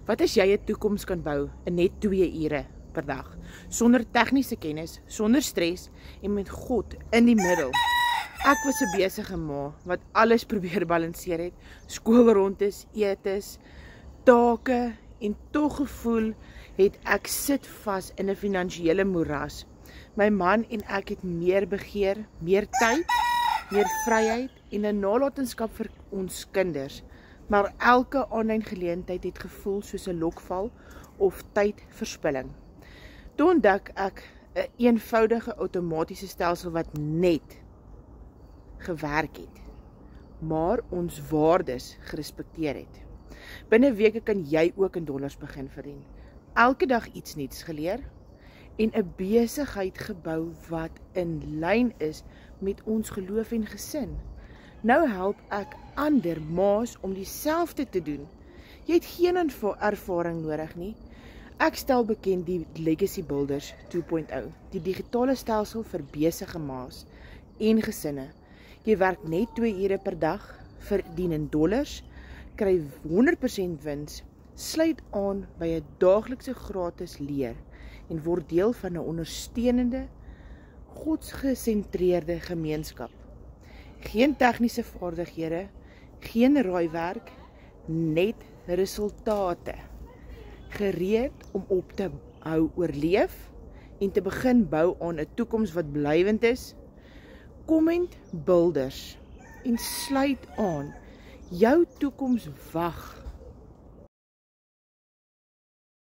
Wat as jy 'n toekoms kan bou in net 2 ure per dag, sonder tegniese kennis, sonder stres en met God in die middel? Ek was 'n besige ma wat alles probeer balanseer het, skoolrondes, etes, take en tog gevoel het ek sit vas in 'n finansiële moeras. My man en ek het meer begeer, meer tyd, meer vryheid en 'n nalatenskap vir ons kinders. Maar elke aanlyn geleentheid het gevoel soos 'n lokval of tydverspilling. Toe ontdek ek 'n eenvoudige outomatiese stelsel wat net gewerk het, maar ons waardes gerespekteer het. Binne weke kan jy ook in dollars begin verdien. Elke dag iets nuuts geleer en 'n besigheid gebou wat in lyn is met ons geloof en gesin. Nou help ek ander ma's om dieselfde te doen. Jy het geen ervaring nodig nie. Ek stel bekend die Legacy Builders 2.0, die digitale stelsel vir besige ma's en gesinne. Jy werk net 2 ure per dag, verdien in dollars, kry 100% wins, sluit aan by 'n daaglikse gratis leer en word deel van 'n ondersteunende, godsgesentreerde gemeenskap. Geen tegniese vaardighede, geen raaiwerk, net resultate. Gereed om op te hou oorleef en te begin bou aan 'n toekoms wat blywend is. Comment Builders en sluit aan. Jou toekoms wag.